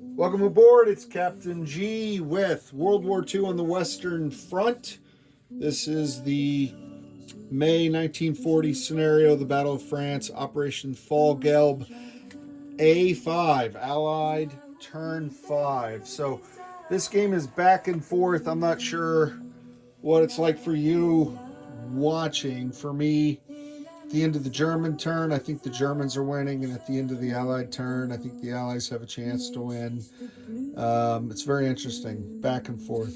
Welcome aboard. It's Captain G with World War II on the Western Front. This is the May 1940 scenario, the Battle of France, Operation Fall Gelb-A5, Allied Turn 5. So this game is back and forth. I'm not sure what it's like for you watching. For me, at the end of the German turn, I think the Germans are winning, and at the end of the Allied turn, I think the Allies have a chance to win. It's very interesting, back and forth.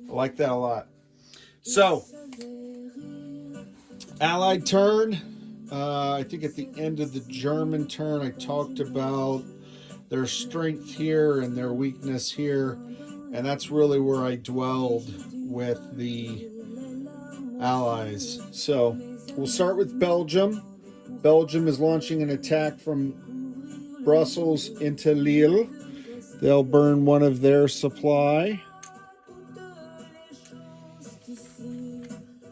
I like that a lot. So, Allied turn, I think at the end of the German turn, I talked about their strength here and their weakness here, and that's really where I dwelled with the Allies. So, we'll start with Belgium. Belgium is launching an attack from Brussels into Lille. They'll burn one of their supply.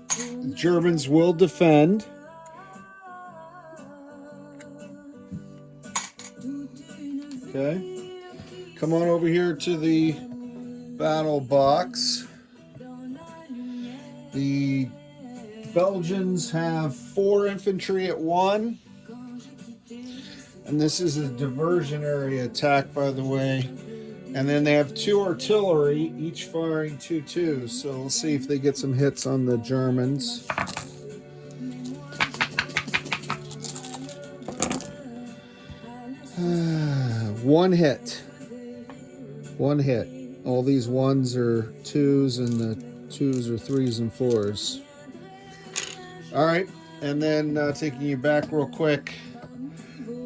The Germans will defend. Okay. Come on over here to the battle box. The Belgians have 4 infantry at 1. And this is a diversionary attack, by the way. And then they have 2 artillery, each firing 2 2s. So we'll see if they get some hits on the Germans. One hit. One hit. All these 1s are 2s, and the 2s are 3s and 4s. All right, and then taking you back real quick.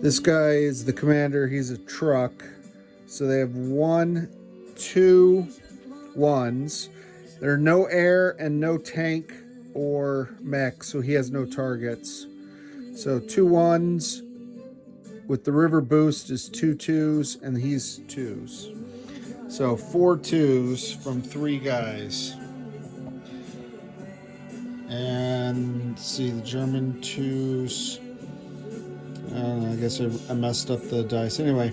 This guy is the commander. He's a truck. So they have 1, 2 1s. There are no air and no tank or mech, so he has no targets. So 2 1s with the river boost is 2 2s, and he's 2s. So 4 2s from 3 guys. And see the German 2s. I guess I messed up the dice. Anyway,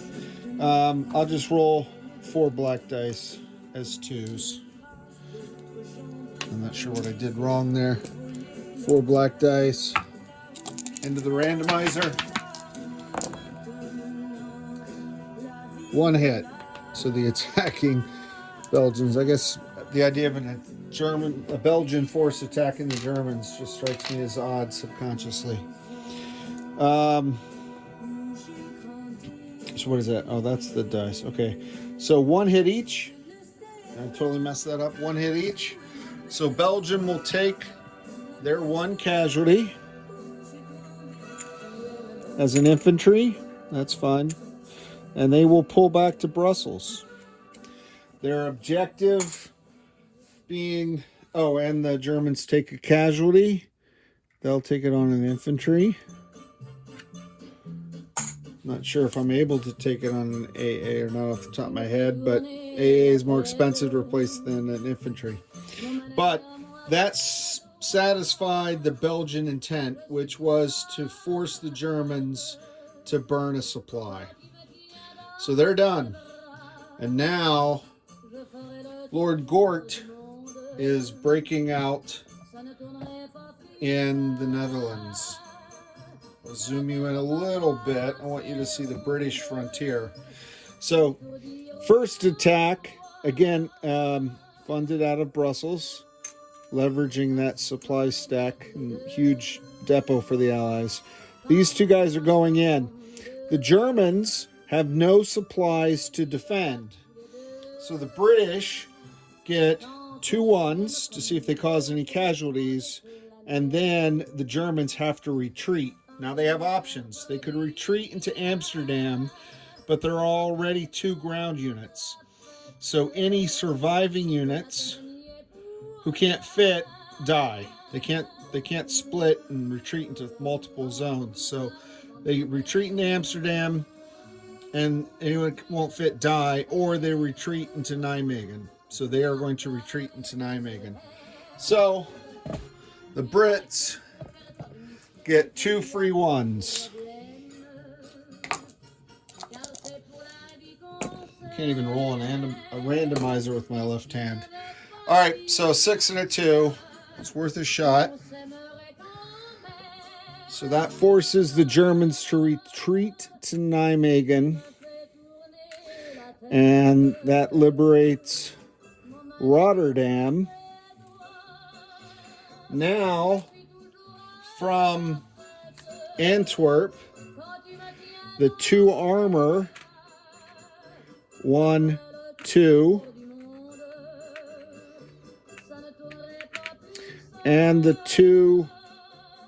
I'll just roll 4 black dice as 2s. I'm not sure what I did wrong there. 4 black dice into the randomizer. 1 hit. So the attacking Belgians, I guess the idea of a Belgian force attacking the Germans just strikes me as odd subconsciously. So what is that? Oh, that's the dice. Okay. So 1 hit each. I totally messed that up. 1 hit each. So Belgium will take their 1 casualty as an infantry. That's fun. And they will pull back to Brussels. Their objective being... Oh, and the Germans take a casualty. They'll take it on an infantry. Not sure if I'm able to take it on an AA or not off the top of my head, but AA is more expensive to replace than an infantry. But that's satisfied the Belgian intent, which was to force the Germans to burn a supply. So they're done. And now Lord Gort is breaking out in the Netherlands. I'll zoom you in a little bit. I want you to see the British frontier. So, first attack, again, funded out of Brussels, leveraging that supply stack and huge depot for the Allies. These 2 guys are going in. The Germans have no supplies to defend. So the British get 2 1s to see if they cause any casualties, and then the Germans have to retreat. Now they have options. They could retreat into Amsterdam, but there are already 2 ground units. So any surviving units who can't fit die. They can't split and retreat into multiple zones. So they retreat into Amsterdam, and anyone who won't fit die, or they retreat into Nijmegen. So they are going to retreat into Nijmegen. So the Brits get 2 free 1s. can't even roll a randomizer with my left hand. All right, so 6 and a 2. It's worth a shot. So that forces the Germans to retreat to Nijmegen. And that liberates Rotterdam. Now, from Antwerp, the 2 armor, 1, 2, and the 2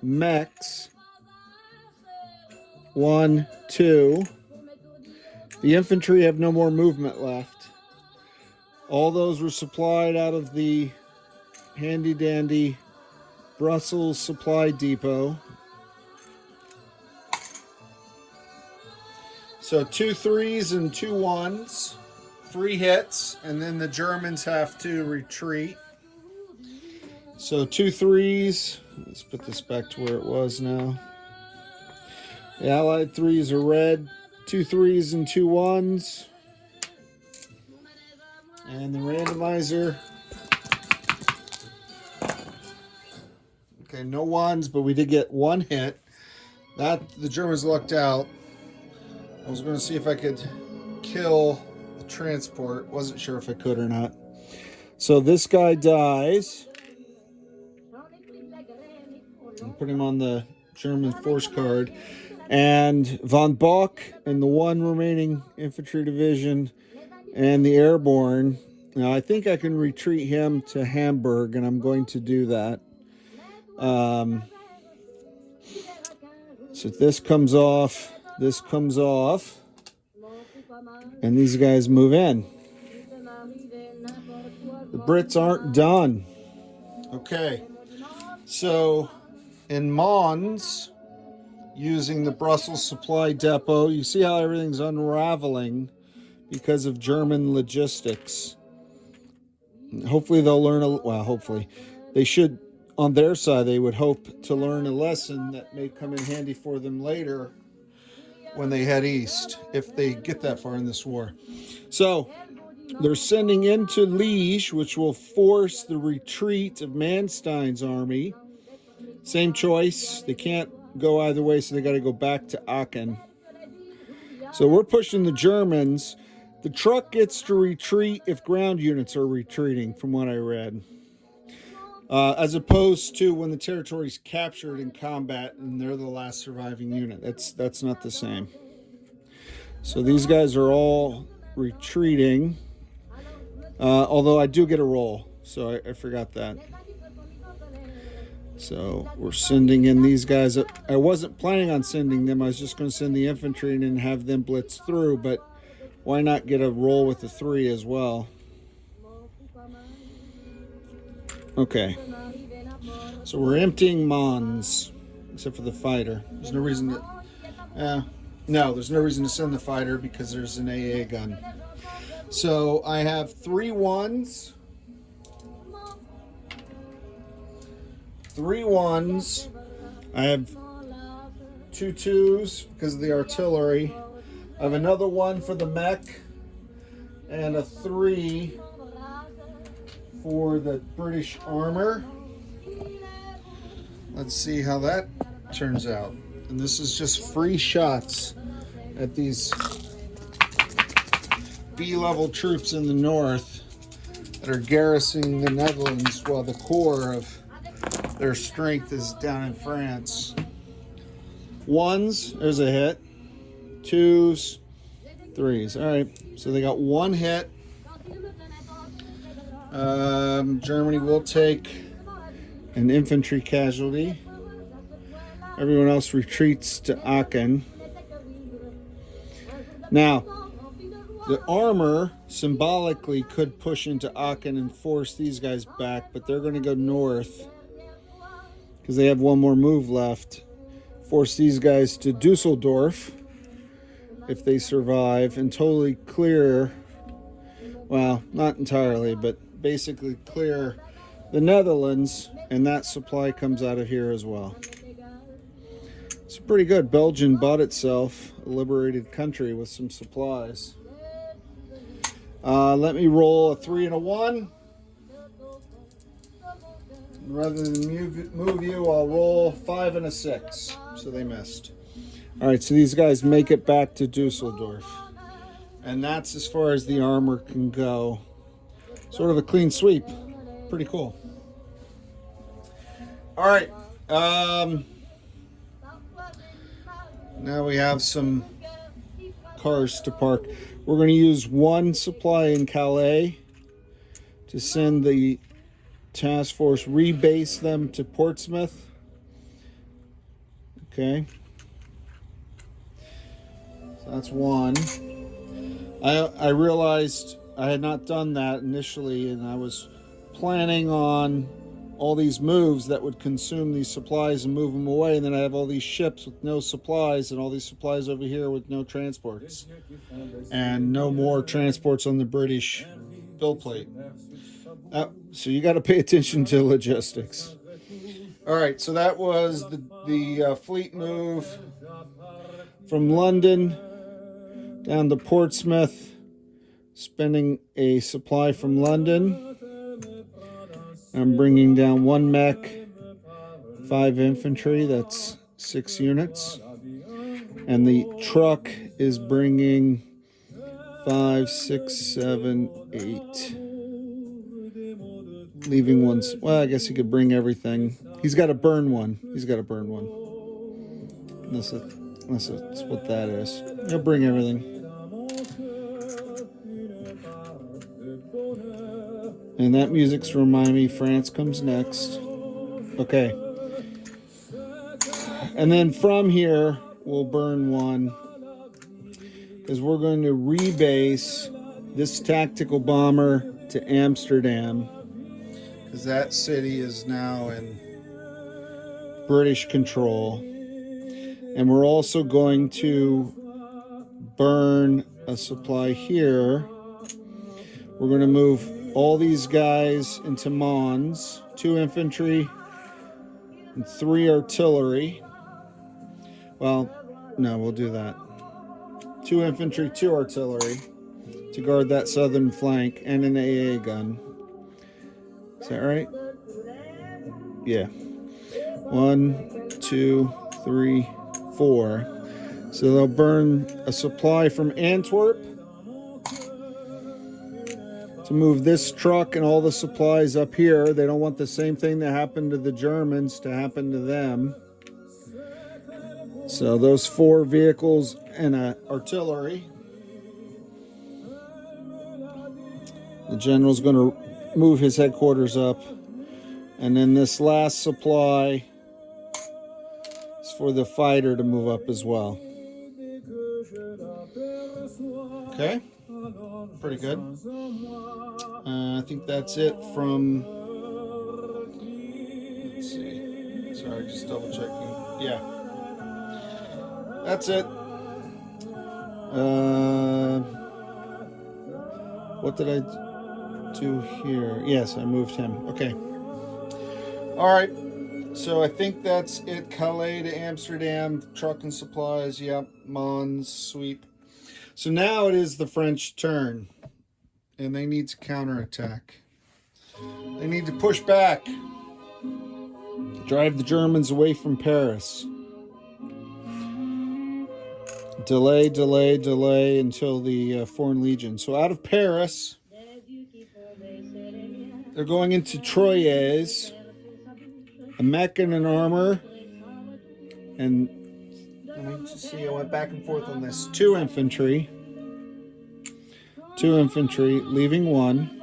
mechs, 1, 2. The infantry have no more movement left. All those were supplied out of the handy-dandy Brussels Supply Depot. So 2 3s and 2 1s, 3 hits, and then the Germans have to retreat. So 2 3s, let's put this back to where it was now. The Allied 3s are red, 2 3s and 2 1s. And the randomizer. Okay, no 1s, but we did get 1 hit. That the Germans lucked out. I was going to see if I could kill the transport. Wasn't sure if I could or not. So this guy dies. I'll put him on the German force card. And von Bock and the 1 remaining infantry division and the airborne. Now I think I can retreat him to Hamburg, and I'm going to do that. So this comes off. This comes off, and these guys move in. The Brits aren't done. Okay, so in Mons, using the Brussels Supply Depot, you see how everything's unraveling because of German logistics. Hopefully they'll learn well, hopefully. They should, on their side, they would hope to learn a lesson that may come in handy for them later when they head east, if they get that far in this war. So they're sending into Liège, which will force the retreat of Manstein's army. Same choice. They can't go either way, so they got to go back to Aachen. So we're pushing the Germans. The truck gets to retreat if ground units are retreating, from what I read. As opposed to when the territory's captured in combat and they're the last surviving unit. That's not the same. So these guys are all retreating. Although I do get a roll, so I forgot that. So we're sending in these guys. I wasn't planning on sending them. I was just going to send the infantry in and have them blitz through, but why not get a roll with the 3 as well? Okay, so we're emptying Mons, except for the fighter. There's no reason to, there's no reason to send the fighter because there's an AA gun. So I have 3 1s, 3 1s. I have 2 2s because of the artillery. I have another 1 for the mech and a 3 for the British armor. Let's see how that turns out. And this is just free shots at these B-level troops in the north that are garrisoning the Netherlands while the core of their strength is down in France. 1s, there's a hit. 2s, 3s. All right, so they got 1 hit. Germany will take an infantry casualty. Everyone else retreats to Aachen. Now, the armor symbolically could push into Aachen and force these guys back, but they're going to go north because they have 1 more move left. Force these guys to Dusseldorf if they survive and totally clear, well, not entirely, but basically clear the Netherlands, and that supply comes out of here as well. It's pretty good. Belgium bought itself a liberated country with some supplies. Let me roll a 3 and a 1. Rather than move you, I'll roll 5 and a 6. So they missed. All right, so these guys make it back to Dusseldorf. And that's as far as the armor can go. Sort of a clean sweep. Pretty cool. All right. Now we have some cars to park. We're going to use one supply in Calais to send the task force, rebase them to Portsmouth. Okay. So that's one. I realized I had not done that initially, and I was planning on all these moves that would consume these supplies and move them away, and then I have all these ships with no supplies and all these supplies over here with no transports and no more transports on the British bill plate. So you got to pay attention to logistics. All right, so that was the fleet move from London down to Portsmouth, spending a supply from London. I'm bringing down 1 mech, 5 infantry, that's 6 units. And the truck is bringing 5, 6, 7, 8. Leaving one. Well, I guess he could bring everything. He's got to burn one. Unless that's what that is. He'll bring everything. And that music's to remind me France comes next. Okay. And then from here, we'll burn one. Because we're going to rebase this tactical bomber to Amsterdam. Because that city is now in British control. And we're also going to burn a supply here. We're going to move all these guys into Mons, 2 infantry and 3 artillery. Well, no, we'll do that. 2 infantry, 2 artillery to guard that southern flank, and an AA gun. Is that right? Yeah. 1, 2, 3, 4. So they'll burn a supply from Antwerp to move this truck and all the supplies up here. They don't want the same thing that happened to the Germans to happen to them. So those 4 vehicles and artillery. The general's going to move his headquarters up. And then this last supply is for the fighter to move up as well. Okay. Pretty good. I think that's it from... Let's see. Sorry, just double checking. Yeah. That's it. What did I do here? Yes, I moved him. Okay. All right. So I think that's it. Calais to Amsterdam, truck and supplies. Yep. Mons, sweep. So now it is the French turn. And they need to counterattack. They need to push back. Drive the Germans away from Paris. Delay, delay, delay until the Foreign Legion. So out of Paris, they're going into Troyes, a mech and an armor, and let me just see, I went back and forth on this. 2 infantry, leaving 1,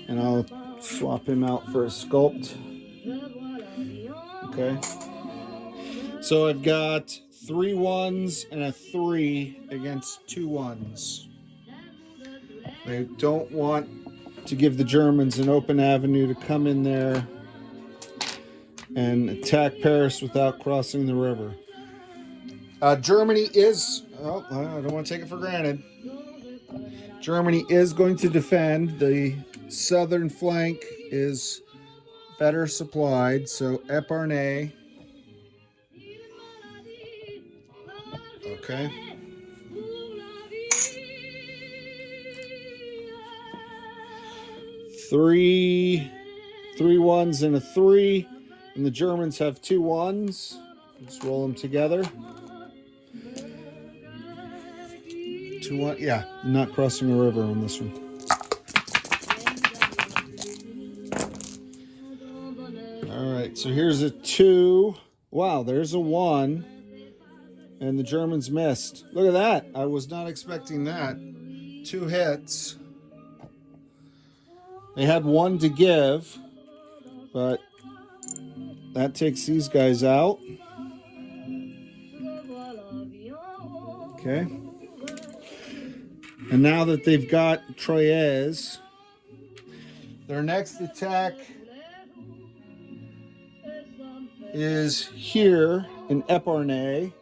and I'll swap him out for a sculpt. Okay. So I've got 3 1s and a 3 against 2 1s. They don't want to give the Germans an open avenue to come in there and attack Paris without crossing the river. Germany is... Oh, I don't want to take it for granted. Germany is going to defend. The southern flank is better supplied, so Epernay. Okay. Three ones and a 3. And the Germans have 2 1s. Let's roll them together. 2 1. Yeah, not crossing a river on this one. All right, so here's a 2. Wow, there's a 1. And the Germans missed. Look at that. I was not expecting that. 2 hits. They had 1 to give, but that takes these guys out. Okay. And now that they've got Troyes, their next attack is here in Epernay.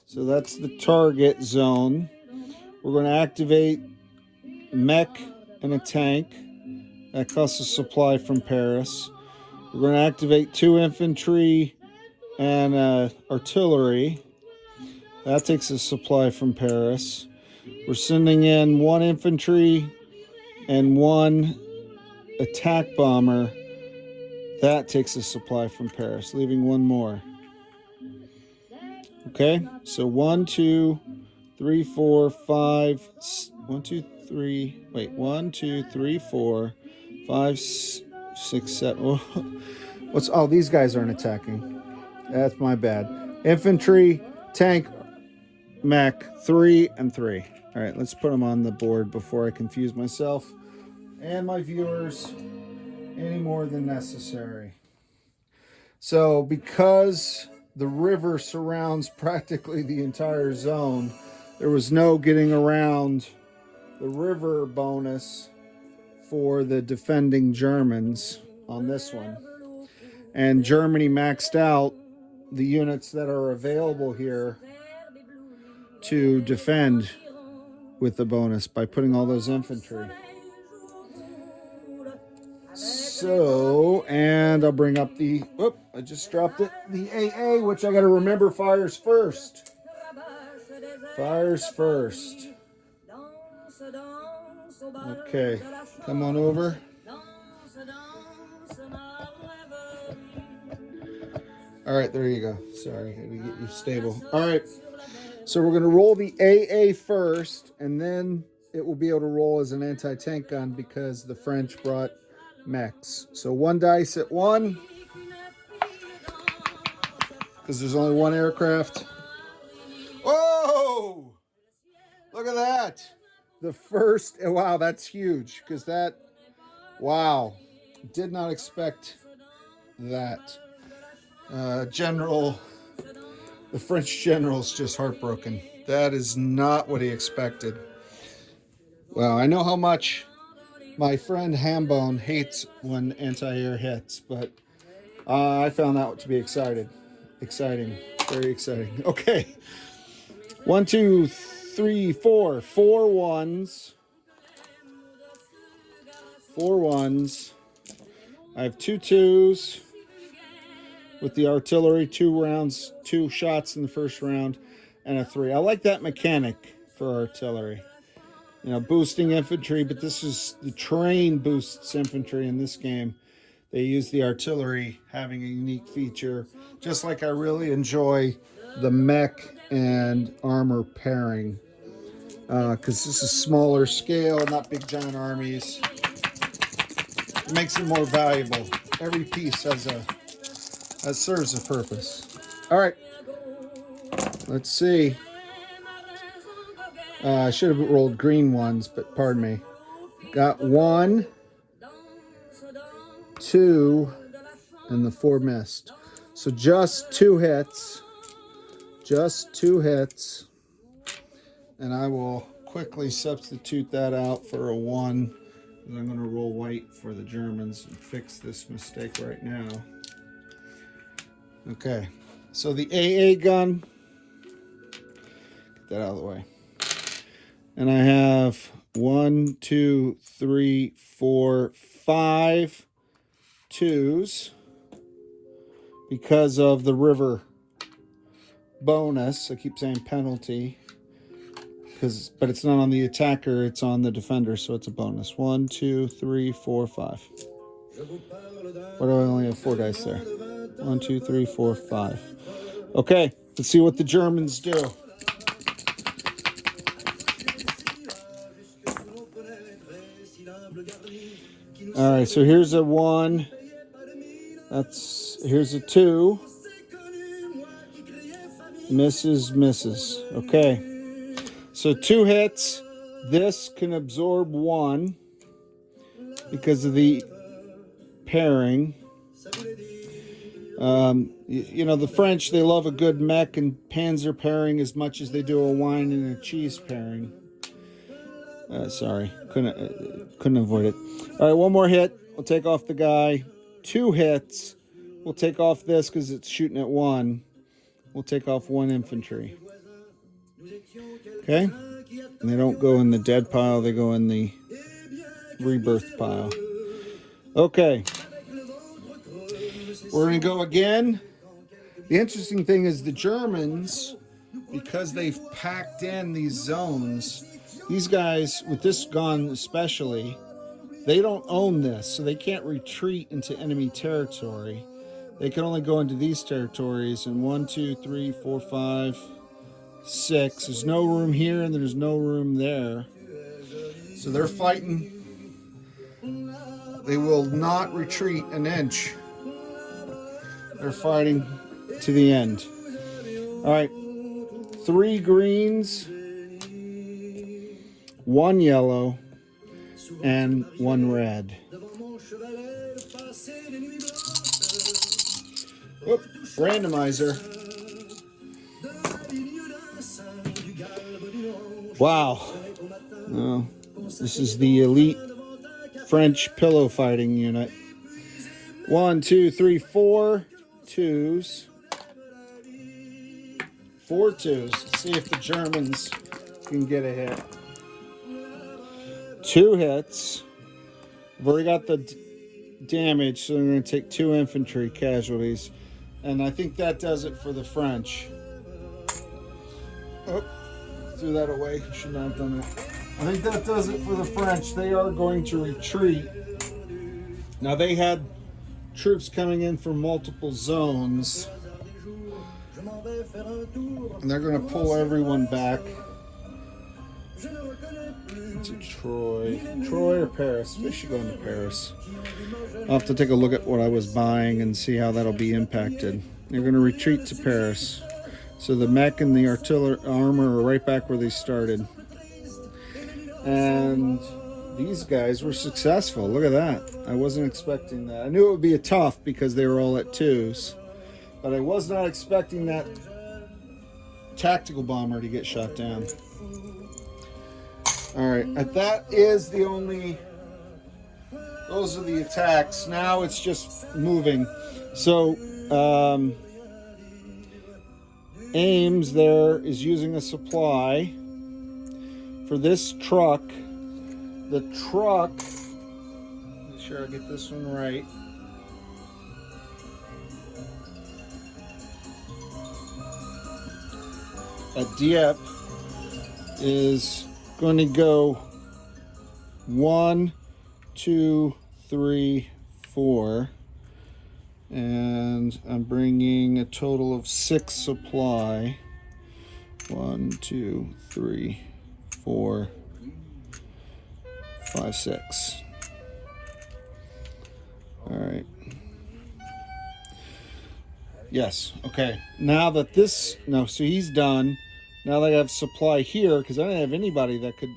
So that's the target zone. We're going to activate mech and a tank. That costs a supply from Paris. We're going to activate 2 infantry and artillery. That takes a supply from Paris. We're sending in 1 infantry and 1 attack bomber. That takes a supply from Paris, leaving 1 more. Okay, so 1, 2, 3, 4, 5. 1, 2, 3. Wait, 1, 2, 3, 4, 5, 6, 7. What's? Oh, these guys aren't attacking. That's my bad. Infantry, tank, mech, 3 and 3. All right, let's put them on the board before I confuse myself and my viewers any more than necessary. So because the river surrounds practically the entire zone, there was no getting around the river bonus for the defending Germans on this one. And Germany maxed out the units that are available here to defend with the bonus by putting all those infantry. So, and I'll bring up the, whoop, I just dropped it, the AA, which I got to remember fires first. Fires first. Okay, come on over. All right, there you go. Sorry, I had to get you stable. All right, so we're going to roll the AA first, and then it will be able to roll as an anti-tank gun because the French brought mechs. So 1 dice at 1, because there's only 1 aircraft. Whoa! Look at that. The first, wow, that's huge, because that, wow, did not expect that. General, the French general's just heartbroken. That is not what he expected. Well, I know how much my friend Hambone hates when anti-air hits, but I found that to be exciting, very exciting. Okay, 1, 2, 3, 4, 4 1s, 4 1s. I have 2 2s with the artillery, 2 rounds, 2 shots in the first round, and a 3. I like that mechanic for artillery. You know, boosting infantry, but this is the terrain boosts infantry in this game. They use the artillery having a unique feature, just like I really enjoy the mech and armor pairing, because this is smaller scale, not big giant armies. It makes it more valuable. Every piece serves a purpose. All right, let's see. I should have rolled green ones, but pardon me. Got 1, 2, and the 4 missed. So just 2 hits. Just 2 hits. And I will quickly substitute that out for a 1. And I'm going to roll white for the Germans and fix this mistake right now. Okay. So the AA gun. Get that out of the way. And I have 1, 2, 3, 4, 5 2s because of the river bonus. I keep saying penalty. but it's not on the attacker, it's on the defender, so it's a bonus. 1, 2, 3, 4, 5. Why do I only have 4 dice there? 1, 2, 3, 4, 5. Okay, let's see what the Germans do. All right, so here's a 1. Here's a 2. Misses. Okay. So 2 hits. This can absorb 1 because of the pairing. You know, the French, they love a good mech and panzer pairing as much as they do a wine and a cheese pairing. Sorry, couldn't avoid it. All right, 1 more hit. We'll take off the guy. 2 hits. We'll take off this because it's shooting at 1. We'll take off 1 infantry. Okay? And they don't go in the dead pile, they go in the rebirth pile. Okay. We're going to go again. The interesting thing is the Germans, because they've packed in these zones, these guys, with this gun especially, they don't own this, so they can't retreat into enemy territory. They can only go into these territories, and 1, 2, 3, 4, 5, 6. There's no room here, and there's no room there. So they're fighting. They will not retreat an inch. They're fighting to the end. All right, 3 greens, 1 yellow, and 1 red. Whoop, randomizer. Wow. Oh, this is the elite French pillow fighting unit. 1, 2, 3, 4 2s. 4 2s. Let's see if the Germans can get a hit. 2 hits. I've already got the damage, so I'm going to take 2 infantry casualties. And I think that does it for the French. Oh, threw that away. Should not have done that. I think that does it for the French. They are going to retreat. Now, they had troops coming in from multiple zones. And they're going to pull everyone back to Troy. Troy or Paris? We should go into Paris. I'll have to take a look at what I was buying and see how that'll be impacted. They're going to retreat to Paris. So the mech and the artillery armor are right back where they started. And these guys were successful. Look at that. I wasn't expecting that. I knew it would be a tough because they were all at 2s. But I was not expecting that tactical bomber to get shot down. All right, that is the only, those are the attacks. Now it's just moving. So Ames there is using a supply for this truck. The truck, make sure I get this one right. A Dieppe is going to go 1, 2, 3, 4, and I'm bringing a total of 6 supply. 1, 2, 3, 4, 5, 6. All right. Yes. Okay. Now that this, no, so he's done. Now that I have supply here, because I didn't have anybody that could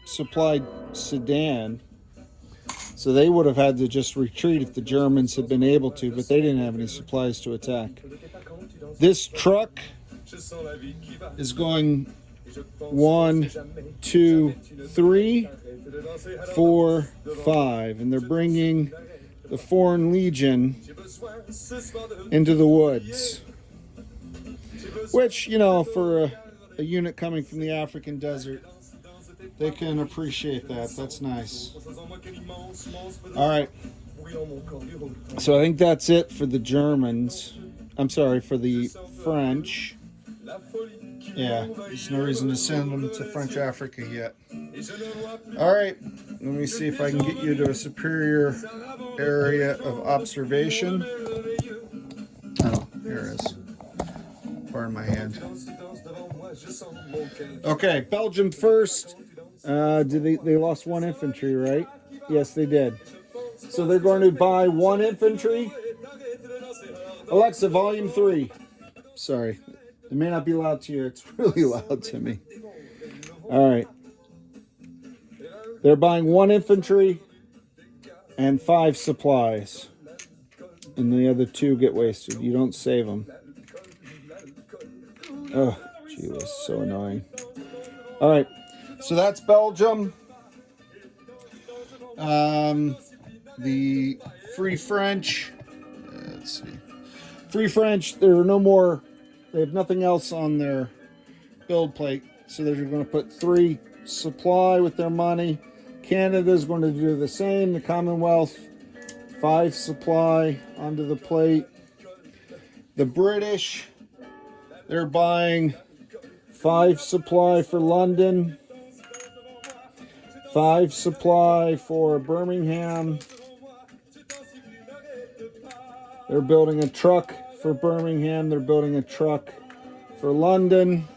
supply Sedan. So they would have had to just retreat if the Germans had been able to, but they didn't have any supplies to attack. This truck is going 1, 2, 3, 4, 5, and they're bringing the Foreign Legion into the woods. Which, you know, for a unit coming from the African desert, they can appreciate that. That's nice. All right. So I think that's it for the Germans. I'm sorry, for the French. Yeah, there's no reason to send them to French Africa yet. All right, let me see if I can get you to a superior area of observation. Oh, here it is. Pardon my hand. Okay, Belgium first. They lost 1 infantry, right? Yes, they did. So they're going to buy 1 infantry. Alexa, volume 3. Sorry, it may not be loud to you. It's really loud to me. All right. They're buying 1 infantry and 5 supplies. And the other 2 get wasted. You don't save them. Oh, gee, it was so annoying. All right. So that's Belgium. The Free French. Let's see. Free French, there are no more. They have nothing else on their build plate. So they're going to put 3 supply with their money. Canada's going to do the same. The Commonwealth, 5 supply onto the plate. The British, they're buying 5 supply for London, 5 supply for Birmingham. They're building a truck for Birmingham. They're building a truck for London.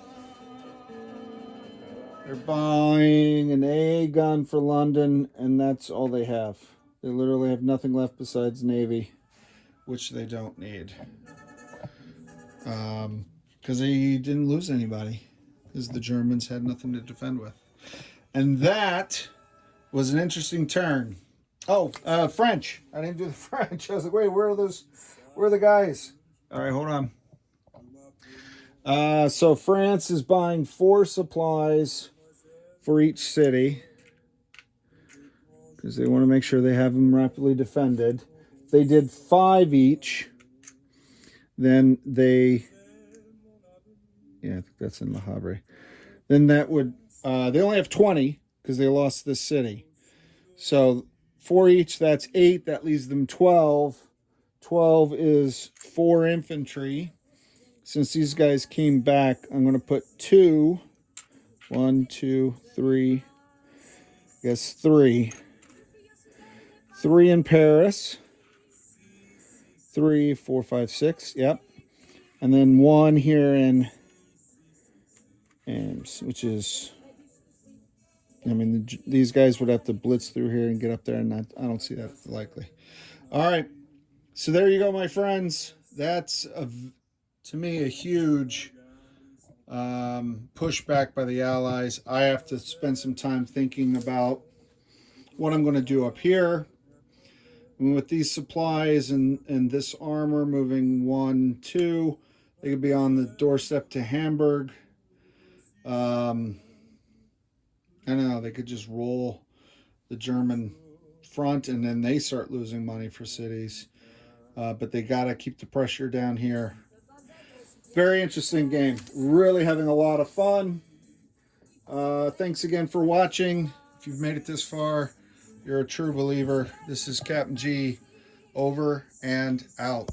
They're buying an AA gun for London, and that's all they have. They literally have nothing left besides Navy, which they don't need. Because they didn't lose anybody, because the Germans had nothing to defend with. And that was an interesting turn. Oh, French. I didn't do the French. I was like, wait, where are those? Where are the guys? All right, hold on. So France is buying 4 supplies for each city, because they want to make sure they have them rapidly defended. If they did 5 each, then they, yeah, I think that's in Le Havre. Then that would, they only have 20 because they lost this city. So 4 each, that's 8. That leaves them 12. 12 is 4 infantry. Since these guys came back, I'm going to put 2. 1, 2, 3. I guess 3. 3 in Paris. 3, 4, 5, 6. Yep. And then 1 here in Ames, which is, I mean, these guys would have to blitz through here and get up there, and I don't see that likely. All right. So there you go, my friends. That's, to me, a huge pushback by the Allies. I have to spend some time thinking about what I'm going to do up here. And with these supplies and this armor moving 1, 2, they could be on the doorstep to Hamburg. I don't know, they could just roll the German front and then they start losing money for cities. But they got to keep the pressure down here. Very interesting game. Really having a lot of fun. Thanks again for watching. If you've made it this far, you're a true believer. This is Captain G, over and out.